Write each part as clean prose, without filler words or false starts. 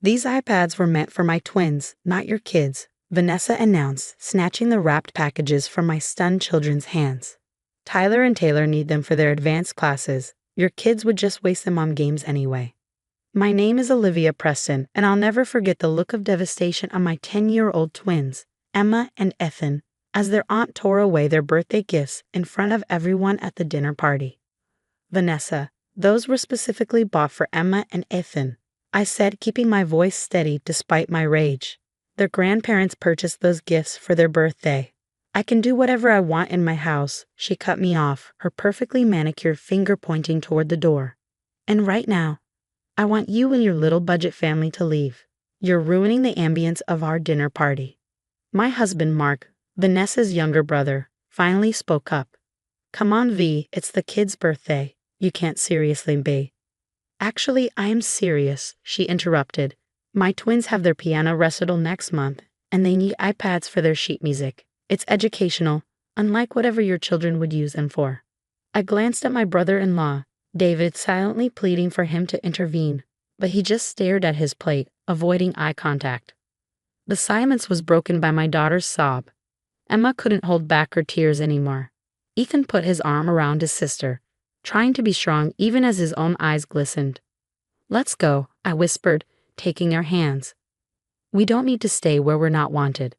These iPads were meant for my twins, not your kids, Vanessa announced, snatching the wrapped packages from my stunned children's hands. Tyler and Taylor need them for their advanced classes. Your kids would just waste them on games anyway. My name is Olivia Preston, and I'll never forget the look of devastation on my 10-year-old twins, Emma and Ethan, as their aunt tore away their birthday gifts in front of everyone at the dinner party. Vanessa, those were specifically bought for Emma and Ethan, I said, keeping my voice steady despite my rage. Their grandparents purchased those gifts for their birthday. I can do whatever I want in my house, she cut me off, her perfectly manicured finger pointing toward the door. And right now, I want you and your little budget family to leave. You're ruining the ambience of our dinner party. My husband, Mark, Vanessa's younger brother, finally spoke up. Come on, V, it's the kid's birthday. You can't seriously be. Actually, I am serious, she interrupted. My twins have their piano recital next month, and they need iPads for their sheet music. It's educational, unlike whatever your children would use them for. I glanced at my brother-in-law, David, silently pleading for him to intervene, but he just stared at his plate, avoiding eye contact. The silence was broken by my daughter's sob. Emma couldn't hold back her tears anymore. Ethan put his arm around his sister, trying to be strong even as his own eyes glistened. Let's go, I whispered, taking their hands. We don't need to stay where we're not wanted.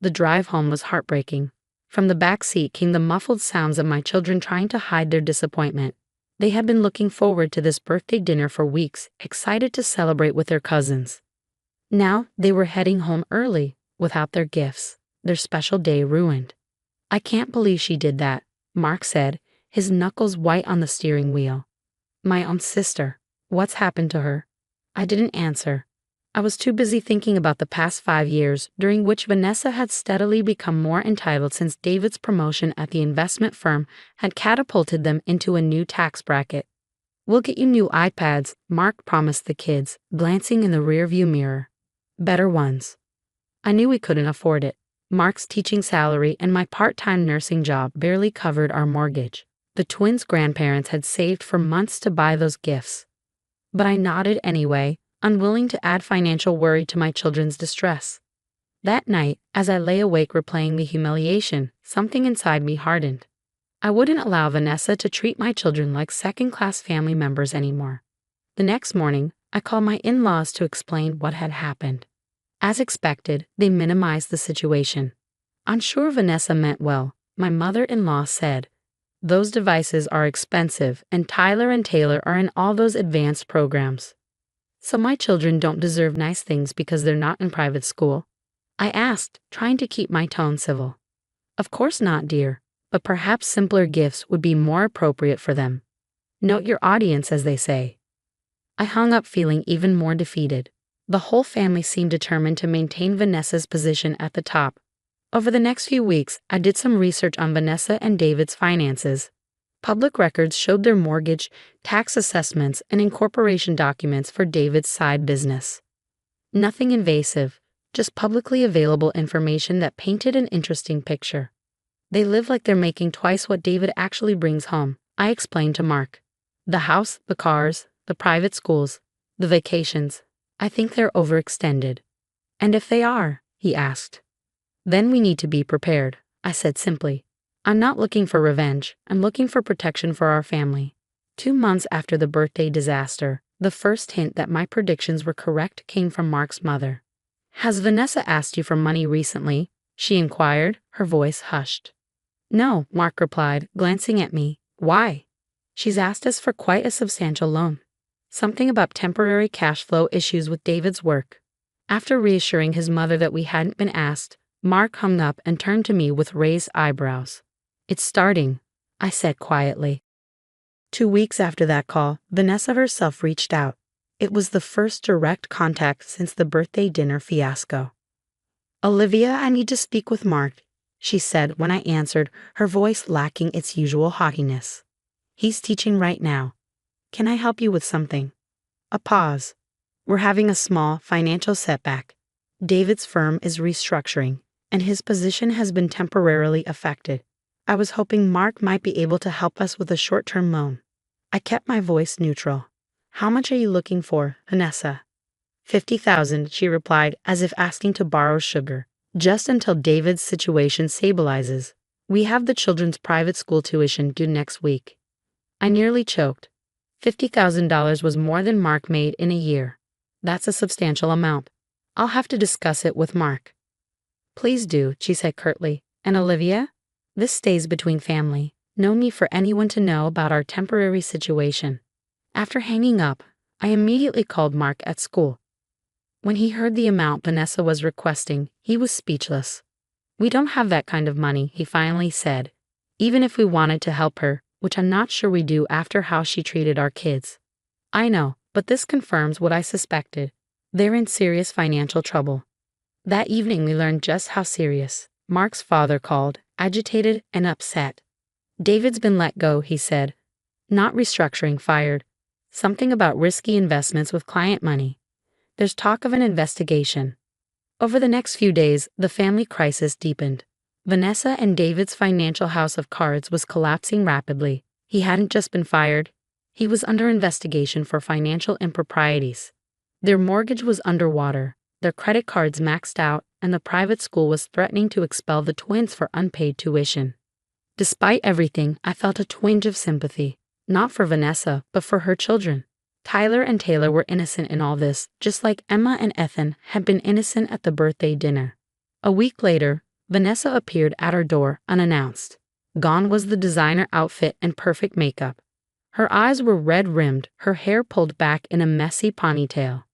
The drive home was heartbreaking. From the back seat came the muffled sounds of my children trying to hide their disappointment. They had been looking forward to this birthday dinner for weeks, excited to celebrate with their cousins. Now they were heading home early, without their gifts, their special day ruined. I can't believe she did that, Mark said, his knuckles white on the steering wheel. My own sister. What's happened to her? I didn't answer. I was too busy thinking about the past 5 years, during which Vanessa had steadily become more entitled since David's promotion at the investment firm had catapulted them into a new tax bracket. We'll get you new iPads, Mark promised the kids, glancing in the rearview mirror. Better ones. I knew we couldn't afford it. Mark's teaching salary and my part-time nursing job barely covered our mortgage. The twins' grandparents had saved for months to buy those gifts. But I nodded anyway, unwilling to add financial worry to my children's distress. That night, as I lay awake replaying the humiliation, something inside me hardened. I wouldn't allow Vanessa to treat my children like second-class family members anymore. The next morning, I called my in-laws to explain what had happened. As expected, they minimized the situation. I'm sure Vanessa meant well, my mother-in-law said. Those devices are expensive, and Tyler and Taylor are in all those advanced programs. So my children don't deserve nice things because they're not in private school? I asked, trying to keep my tone civil. Of course not, dear, but perhaps simpler gifts would be more appropriate for them. Note your audience, as they say. I hung up feeling even more defeated. The whole family seemed determined to maintain Vanessa's position at the top. Over the next few weeks, I did some research on Vanessa and David's finances. Public records showed their mortgage, tax assessments, and incorporation documents for David's side business. Nothing invasive, just publicly available information that painted an interesting picture. They live like they're making twice what David actually brings home, I explained to Mark. The house, the cars, the private schools, the vacations. I think they're overextended. And if they are, he asked. Then we need to be prepared, I said simply. I'm not looking for revenge, I'm looking for protection for our family. 2 months after the birthday disaster, the first hint that my predictions were correct came from Mark's mother. Has Vanessa asked you for money recently? She inquired, her voice hushed. No, Mark replied, glancing at me. Why? She's asked us for quite a substantial loan. Something about temporary cash flow issues with David's work. After reassuring his mother that we hadn't been asked, Mark hung up and turned to me with raised eyebrows. It's starting, I said quietly. 2 weeks after that call, Vanessa herself reached out. It was the first direct contact since the birthday dinner fiasco. Olivia, I need to speak with Mark, she said when I answered, her voice lacking its usual haughtiness. He's teaching right now. Can I help you with something? A pause. We're having a small financial setback. David's firm is restructuring, and his position has been temporarily affected. I was hoping Mark might be able to help us with a short-term loan. I kept my voice neutral. How much are you looking for, Vanessa? 50,000, she replied, as if asking to borrow sugar. Just until David's situation stabilizes. We have the children's private school tuition due next week. I nearly choked. $50,000 was more than Mark made in a year. That's a substantial amount. I'll have to discuss it with Mark. Please do, she said curtly. And Olivia? This stays between family. No need for anyone to know about our temporary situation. After hanging up, I immediately called Mark at school. When he heard the amount Vanessa was requesting, he was speechless. We don't have that kind of money, he finally said. Even if we wanted to help her, which I'm not sure we do after how she treated our kids. I know, but this confirms what I suspected. They're in serious financial trouble. That evening we learned just how serious. Mark's father called, agitated and upset. David's been let go, he said. Not restructuring, fired. Something about risky investments with client money. There's talk of an investigation. Over the next few days, the family crisis deepened. Vanessa and David's financial house of cards was collapsing rapidly. He hadn't just been fired. He was under investigation for financial improprieties. Their mortgage was underwater, their credit cards maxed out, and the private school was threatening to expel the twins for unpaid tuition. Despite everything, I felt a twinge of sympathy, not for Vanessa, but for her children. Tyler and Taylor were innocent in all this, just like Emma and Ethan had been innocent at the birthday dinner. A week later, Vanessa appeared at our door unannounced. Gone was the designer outfit and perfect makeup. Her eyes were red-rimmed, her hair pulled back in a messy ponytail.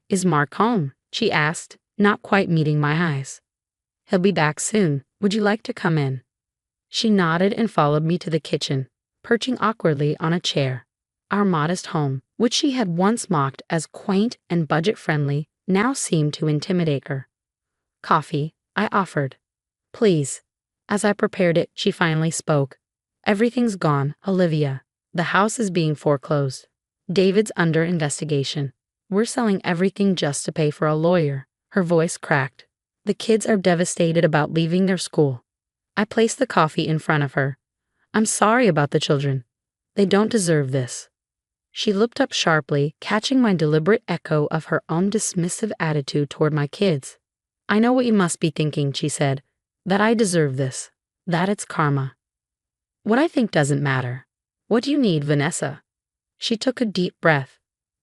Is Mark home? She asked, not quite meeting my eyes. He'll be back soon. Would you like to come in? She nodded and followed me to the kitchen, perching awkwardly on a chair. Our modest home, which she had once mocked as quaint and budget-friendly, now seemed to intimidate her. Coffee, I offered. Please. As I prepared it, she finally spoke. Everything's gone, Olivia. The house is being foreclosed. David's under investigation. We're selling everything just to pay for a lawyer. Her voice cracked. The kids are devastated about leaving their school. I placed the coffee in front of her. I'm sorry about the children. They don't deserve this. She looked up sharply, catching my deliberate echo of her own dismissive attitude toward my kids. I know what you must be thinking, she said. That I deserve this. That it's karma. What I think doesn't matter. What do you need, Vanessa? She took a deep breath.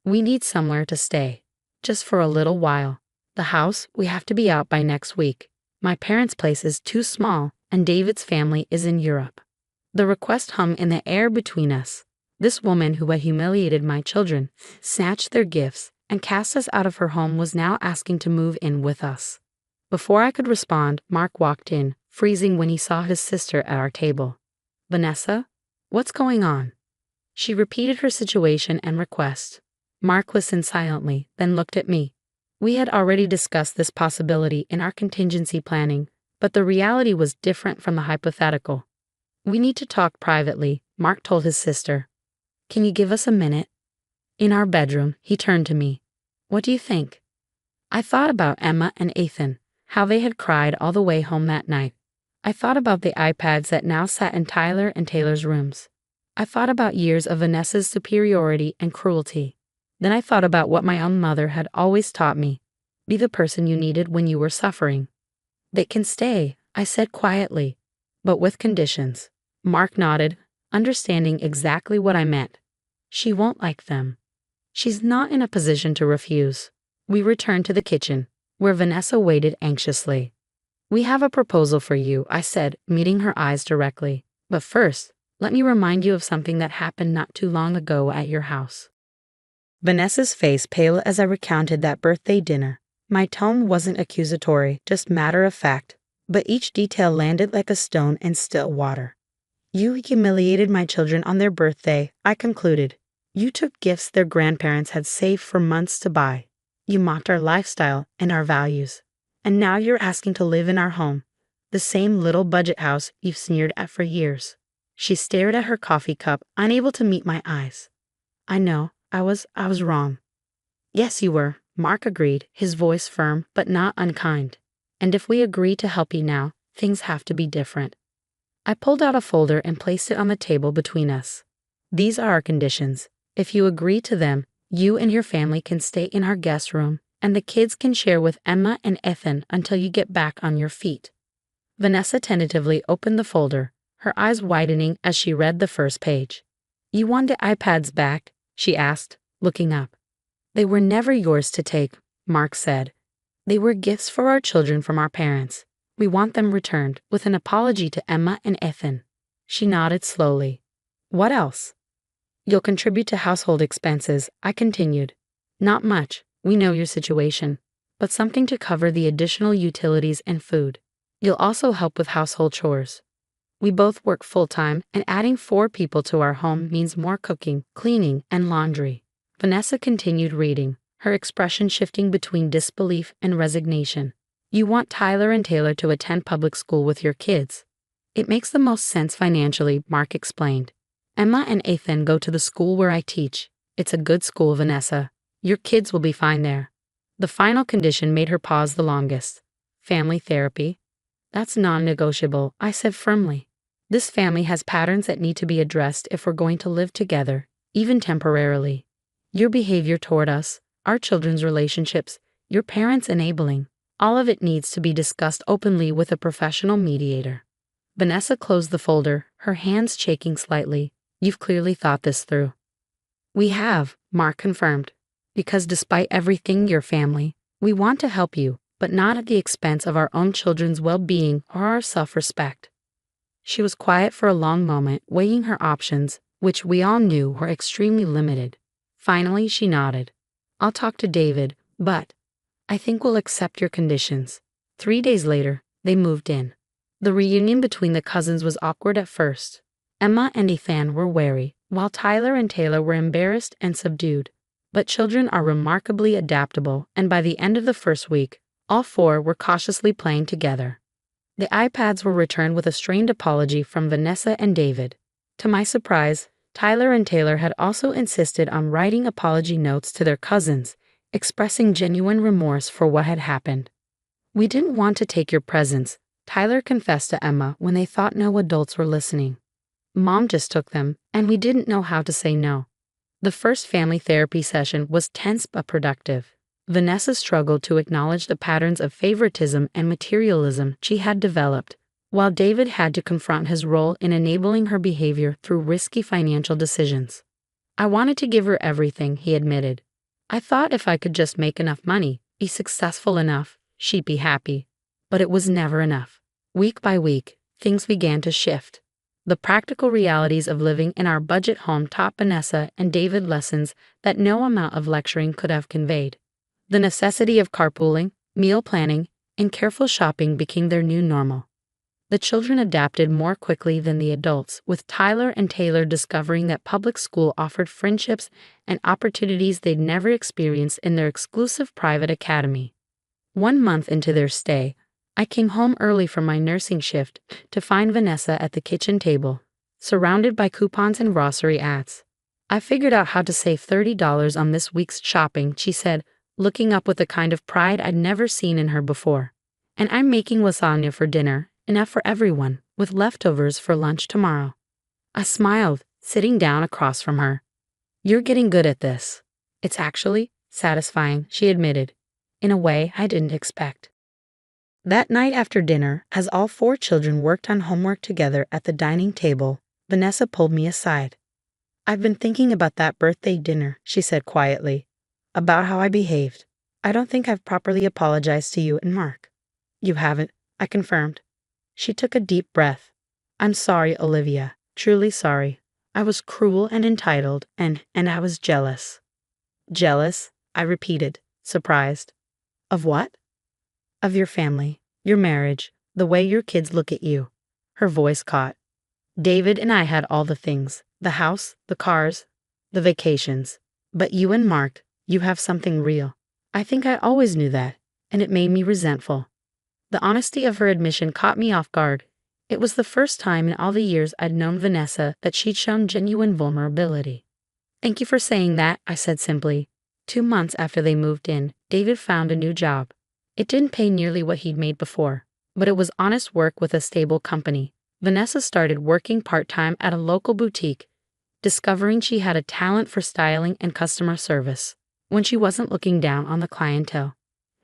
We need somewhere to stay. Just for a little while. The house, we have to be out by next week. My parents' place is too small, and David's family is in Europe. The request hung in the air between us. This woman who had humiliated my children, snatched their gifts, and cast us out of her home was now asking to move in with us. Before I could respond, Mark walked in, freezing when he saw his sister at our table. Vanessa? What's going on? She repeated her situation and request. Mark listened silently, then looked at me. We had already discussed this possibility in our contingency planning, but the reality was different from the hypothetical. We need to talk privately, Mark told his sister. Can you give us a minute? In our bedroom, he turned to me. What do you think? I thought about Emma and Ethan, how they had cried all the way home that night. I thought about the iPads that now sat in Tyler and Taylor's rooms. I thought about years of Vanessa's superiority and cruelty. Then I thought about what my own mother had always taught me. Be the person you needed when you were suffering. They can stay, I said quietly, but with conditions. Mark nodded, understanding exactly what I meant. She won't like them. She's not in a position to refuse. We returned to the kitchen, where Vanessa waited anxiously. We have a proposal for you, I said, meeting her eyes directly. But first, let me remind you of something that happened not too long ago at your house. Vanessa's face paled as I recounted that birthday dinner. My tone wasn't accusatory, just matter of fact, but each detail landed like a stone in still water. You humiliated my children on their birthday, I concluded. You took gifts their grandparents had saved for months to buy. You mocked our lifestyle and our values. And now you're asking to live in our home, the same little budget house you've sneered at for years. She stared at her coffee cup, unable to meet my eyes. I know, I was wrong. Yes, you were, Mark agreed, his voice firm but not unkind. And if we agree to help you now, things have to be different. I pulled out a folder and placed it on the table between us. These are our conditions. If you agree to them, you and your family can stay in our guest room, And the kids can share with Emma and Ethan until you get back on your feet. Vanessa tentatively opened the folder, her eyes widening as she read the first page. You want the iPads back? She asked, looking up. They were never yours to take, Mark said. They were gifts for our children from our parents. We want them returned, with an apology to Emma and Ethan. She nodded slowly. What else? You'll contribute to household expenses, I continued. Not much, we know your situation, but something to cover the additional utilities and food. You'll also help with household chores. We both work full-time, and adding 4 people to our home means more cooking, cleaning, and laundry. Vanessa continued reading, her expression shifting between disbelief and resignation. You want Tyler and Taylor to attend public school with your kids. It makes the most sense financially, Mark explained. Emma and Ethan go to the school where I teach. It's a good school, Vanessa. Your kids will be fine there. The final condition made her pause the longest. Family therapy? That's non-negotiable, I said firmly. This family has patterns that need to be addressed if we're going to live together, even temporarily. Your behavior toward us, our children's relationships, your parents' enabling, all of it needs to be discussed openly with a professional mediator. Vanessa closed the folder, her hands shaking slightly. You've clearly thought this through. We have, Mark confirmed. Because despite everything, your family, we want to help you, but not at the expense of our own children's well-being or our self-respect. She was quiet for a long moment, weighing her options, which we all knew were extremely limited. Finally, she nodded. I'll talk to David, but I think we'll accept your conditions. 3 days later, they moved in. The reunion between the cousins was awkward at first. Emma and Ethan were wary, while Tyler and Taylor were embarrassed and subdued. But children are remarkably adaptable, and by the end of the first week, all 4 were cautiously playing together. The iPads were returned with a strained apology from Vanessa and David. To my surprise, Tyler and Taylor had also insisted on writing apology notes to their cousins, expressing genuine remorse for what had happened. We didn't want to take your presents, Tyler confessed to Emma when they thought no adults were listening. Mom just took them, and we didn't know how to say no. The first family therapy session was tense but productive. Vanessa struggled to acknowledge the patterns of favoritism and materialism she had developed, while David had to confront his role in enabling her behavior through risky financial decisions. I wanted to give her everything, he admitted. I thought if I could just make enough money, be successful enough, she'd be happy. But it was never enough. Week by week, things began to shift. The practical realities of living in our budget home taught Vanessa and David lessons that no amount of lecturing could have conveyed. The necessity of carpooling, meal planning, and careful shopping became their new normal. The children adapted more quickly than the adults, with Tyler and Taylor discovering that public school offered friendships and opportunities they'd never experienced in their exclusive private academy. 1 month into their stay, I came home early from my nursing shift to find Vanessa at the kitchen table, surrounded by coupons and grocery ads. I figured out how to save $30 on this week's shopping, she said, looking up with a kind of pride I'd never seen in her before. And I'm making lasagna for dinner, enough for everyone, with leftovers for lunch tomorrow. I smiled, sitting down across from her. You're getting good at this. It's actually satisfying, she admitted, in a way I didn't expect. That night after dinner, as all 4 children worked on homework together at the dining table, Vanessa pulled me aside. I've been thinking about that birthday dinner, she said quietly. About how I behaved. I don't think I've properly apologized to you and Mark. You haven't, I confirmed. She took a deep breath. I'm sorry, Olivia. Truly sorry. I was cruel and entitled, and I was jealous. Jealous? I repeated, surprised. Of what? Of your family, your marriage, the way your kids look at you. Her voice caught. David and I had all the things, the house, the cars, the vacations. But you and Mark, you have something real. I think I always knew that, and it made me resentful. The honesty of her admission caught me off guard. It was the first time in all the years I'd known Vanessa that she'd shown genuine vulnerability. Thank you for saying that, I said simply. 2 months after they moved in, David found a new job. It didn't pay nearly what he'd made before, but it was honest work with a stable company. Vanessa started working part-time at a local boutique, discovering she had a talent for styling and customer service. when she wasn't looking down on the clientele.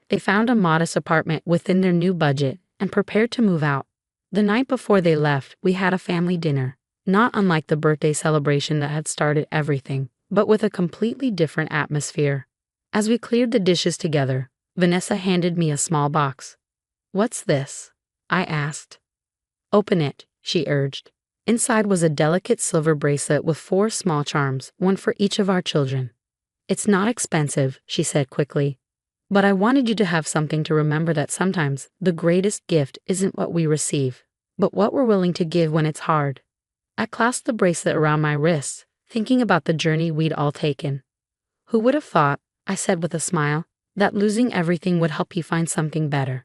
They found a modest apartment within their new budget and prepared to move out. The night before they left, we had a family dinner, not unlike the birthday celebration that had started everything, but with a completely different atmosphere. As we cleared the dishes together, Vanessa handed me a small box. "What's this?" I asked. "Open it," she urged. Inside was a delicate silver bracelet with 4 small charms, one for each of our children. "It's not expensive," she said quickly, "but I wanted you to have something to remember that sometimes the greatest gift isn't what we receive, but what we're willing to give when it's hard." I clasped the bracelet around my wrist, thinking about the journey we'd all taken. "Who would have thought," I said with a smile, "that losing everything would help you find something better?"